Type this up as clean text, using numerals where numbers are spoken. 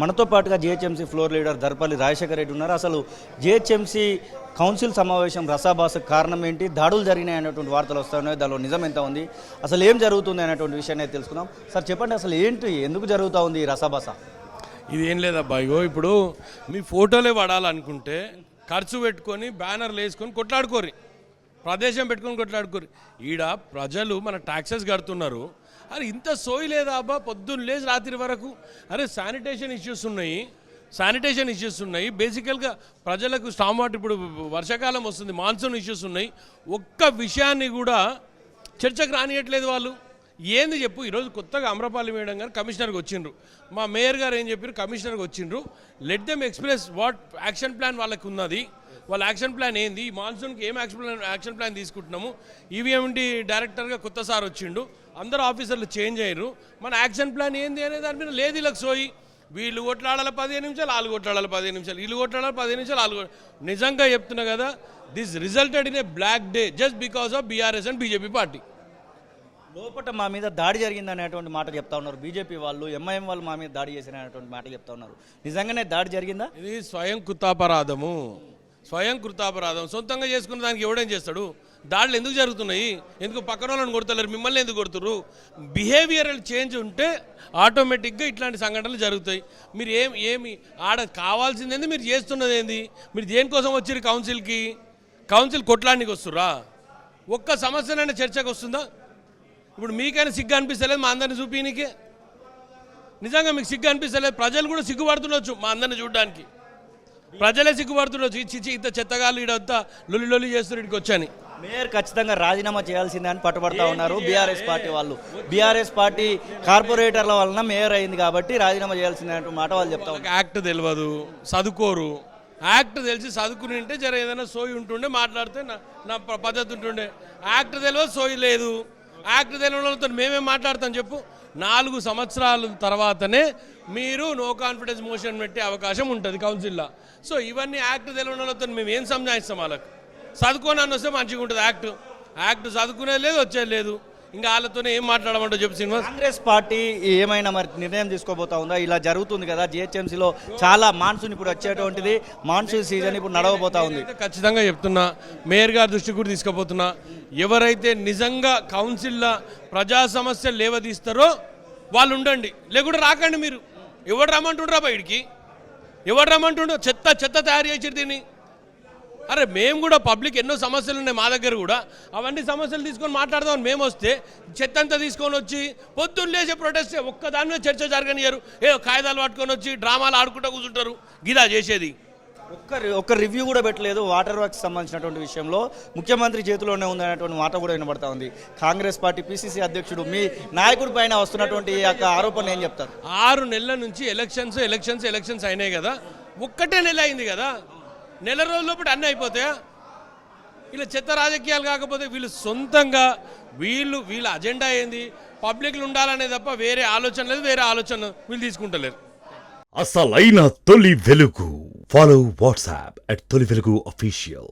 మనతో పాటుగా GHMC floor leader Darpalli Rajasekhara Reddy ఉన్నారు. అసలు జిహెచ్ఎంసీ కౌన్సిల్ సమావేశం రసాభాసకు కారణం ఏంటి, దాడులు జరిగినాయి అనేటువంటి వార్తలు వస్తున్నాయి, దానిలో నిజం ఎంత ఉంది, అసలు ఏం జరుగుతుంది అనేటువంటి విషయాన్ని తెలుసుకుందాం. సార్ చెప్పండి, అసలు ఏంటి, ఎందుకు జరుగుతూ ఉంది ఈ రసాభాస? ఇది ఏం లేదబ్బా, ఇగో ఇప్పుడు మీ ఫోటోలే వాడాలనుకుంటే ఖర్చు పెట్టుకొని బ్యానర్లు వేసుకొని కొట్లాడుకోరు, ప్రదేశం పెట్టుకొని కొట్లాడుకోరు. ఈడ ప్రజలు మన ట్యాక్సెస్ కడుతున్నారు. అరే ఇంత సోయి లేదా అబ్బా, పొద్దున్న లేచి రాత్రి వరకు. అరే శానిటేషన్ ఇష్యూస్ ఉన్నాయి. బేసికల్గా ప్రజలకు స్టామ్ వాటర్, ఇప్పుడు వర్షాకాలం వస్తుంది, మాన్సూన్ ఇష్యూస్ ఉన్నాయి. ఒక్క విషయాన్ని కూడా చర్చకు రానియట్లేదు వాళ్ళు. ఏంది చెప్పు. ఈరోజు కొత్తగా అమరపాలి మేడం గారు కమిషనర్కి వచ్చిండ్రు, మా మేయర్ గారు ఏం చెప్పారు, కమిషనర్కి వచ్చిండ్రు. Let them express what action plan వాళ్ళకి ఉన్నది, వాళ్ళ యాక్షన్ ప్లాన్ ఏంది, మాన్సూన్కి ఏం యాక్షన్ ప్లాన్ తీసుకుంటున్నాము. ఈవీఎండి డైరెక్టర్గా కొత్త సార్ వచ్చిండు, అందరూ ఆఫీసర్లు చేంజ్ అయ్యారు. మన యాక్షన్ ప్లాన్ ఏంది అనే దాని మీద లేదు వీళ్ళకి సోయి. వీళ్ళు కొట్లాడాలి 15 నిమిషాలు, వాళ్ళు కొట్లాడాలి 15 నిమిషాలు, వీళ్ళు కొట్లాడాలి 15 నిమిషాలు, వాళ్ళు. నిజంగా చెప్తున్నా కదా, this resulted in a black day just because of BRS and BJP party. లోపల మా మీద దాడి జరిగింది అనేటువంటి మాట చెప్తా ఉన్నారు బీజేపీ వాళ్ళు, ఎంఐఎం వాళ్ళు మా మీద దాడి చేసిన అనేటువంటి మాట చెప్తా ఉన్నారు. నిజంగానే దాడి జరిగిందా? ఇది స్వయం కృతాపరాధం. సొంతంగా చేసుకున్న దానికి ఎవడేం చేస్తాడు? దాడులు ఎందుకు జరుగుతున్నాయి, ఎందుకు పక్కన వాళ్ళని కొడతలేరు, మిమ్మల్ని ఎందుకు కొడుతున్నారు? బిహేవియరల్ చేంజ్ ఉంటే ఆటోమేటిక్గా ఇట్లాంటి సంఘటనలు జరుగుతాయి. మీరు ఏమి ఆడ కావాల్సింది ఏంది, మీరు చేస్తున్నది ఏంది? మీరు దేనికోసం వచ్చారు కౌన్సిల్కి? కౌన్సిల్ కొట్లానికి వస్తుర్రా? ఒక్క సమస్యనైనా చర్చకు వస్తుందా? ఇప్పుడు మీకైనా సిగ్గు అనిపిస్తలేదు మా అందరిని చూపినీకే? నిజంగా మీకు సిగ్గు అనిపిస్తలేదు? ప్రజలు కూడా సిగ్గుపడుతుండొచ్చు మా అందరిని చూడడానికి, ప్రజలే సిగ్గుపడుతుండొచ్చు. ఇచ్చి ఇంత చెత్తగాళ్ళు ఇడంతా లొల్లి చేస్తున్నారు ఇక్కడికి వచ్చాని. మేయర్ ఖచ్చితంగా రాజీనామా చేయాల్సిందే అని పట్టుబడతా ఉన్నారు బీఆర్ఎస్ పార్టీ వాళ్ళు. బీఆర్ఎస్ పార్టీ కార్పొరేటర్ల వలన మేయర్ అయింది కాబట్టి రాజీనామా చేయాల్సిందే అంటూ మాట వాళ్ళు చెప్తా ఉన్నారు. యాక్ట్ తెలియదు, చదువుకోరు. యాక్ట్ తెలిసి చదువుకుని ఉంటే జర ఏదైనా సోయి ఉంటుండే, మాట్లాడితే నా పద్ధతి ఉంటుండే. యాక్ట్ తెలియదు, సోయి లేదు. యాక్ట్ తెలియడంతో మేమేం మాట్లాడతాం చెప్పు? 4 సంవత్సరాల తర్వాతనే మీరు నో కాన్ఫిడెన్స్ మోషన్ పెట్టే అవకాశం ఉంటుంది కౌన్సిల్లో. సో ఇవన్నీ యాక్ట్ తెలియడంతో మేము ఏం సంజాయిస్తాం వాళ్ళకి? చదువుకొని అని వస్తే మంచిగా ఉంటుంది. యాక్ట్ చదువుకునేది లేదు, వచ్చేది లేదు. ఇంకా వాళ్ళతోనే ఏం మాట్లాడమంటో చెప్పు శ్రీనివాస్. కాంగ్రెస్ పార్టీ ఏమైనా మరి నిర్ణయం తీసుకోబోతా ఉందా? ఇలా జరుగుతుంది కదా జిహెచ్ఎంసీలో, చాలా మాన్సూన్ ఇప్పుడు వచ్చేటువంటిది, మాన్సూన్ సీజన్ ఇప్పుడు నడవబోతా ఉంది. ఖచ్చితంగా చెప్తున్నా, మేయర్ గారి దృష్టికి కూడా తీసుకుపోతున్నా. ఎవరైతే నిజంగా కౌన్సిల్లో ప్రజా సమస్యలు లేవదీస్తారో వాళ్ళు ఉండండి, లేకుంటే రాకండి. మీరు ఎవరు రమ్మంటుండ్రా బయటికి? ఎవరు రమ్మంటుండ్రో? చెత్త తయారు చేసారు దీన్ని. అరే మేము కూడా పబ్లిక్ ఎన్నో సమస్యలు ఉన్నాయి మా దగ్గర కూడా, అవన్నీ సమస్యలు తీసుకొని మాట్లాడదామని మేము వస్తే చెత్త అంతా తీసుకొని వచ్చి పొద్దున్న లేచే ప్రొటెస్ట్ ఒక్కదాని మీద చర్చ జరగనియరు. కాగితాలు పట్టుకొని వచ్చి డ్రామాలు ఆడుకుంటూ కూర్చుంటారు. గిదా చేసేది. ఒక్క రివ్యూ కూడా పెట్టలేదు వాటర్ వర్క్స్ సంబంధించినటువంటి విషయంలో. ముఖ్యమంత్రి చేతిలోనే ఉందనేటువంటి మాట కూడా వినబడతా ఉంది. కాంగ్రెస్ పార్టీ పిసిసి అధ్యక్షుడు మీ నాయకుడి పైన వస్తున్నటువంటి ఈ యొక్క ఆరోపణ ఏం చెప్తారు? 6 నెలల నుంచి ఎలక్షన్స్ అయినాయి కదా, ఒక్కటే నెల అయింది కదా. నెల రోజుల లోపల అన్నీ అయిపోతాయా? ఇలా చెత్త రాజకీయాలు కాకపోతే వీళ్ళు సొంతంగా వీళ్ళ అజెండా ఏంది, పబ్లిక్లు ఉండాలనే తప్ప వేరే ఆలోచన లేదు, వేరే ఆలోచన వీళ్ళు తీసుకుంటలేరు. అసలైన తొలి వెలుగు. ఫాలో వాట్సాప్ @తొలి వెలుగు official.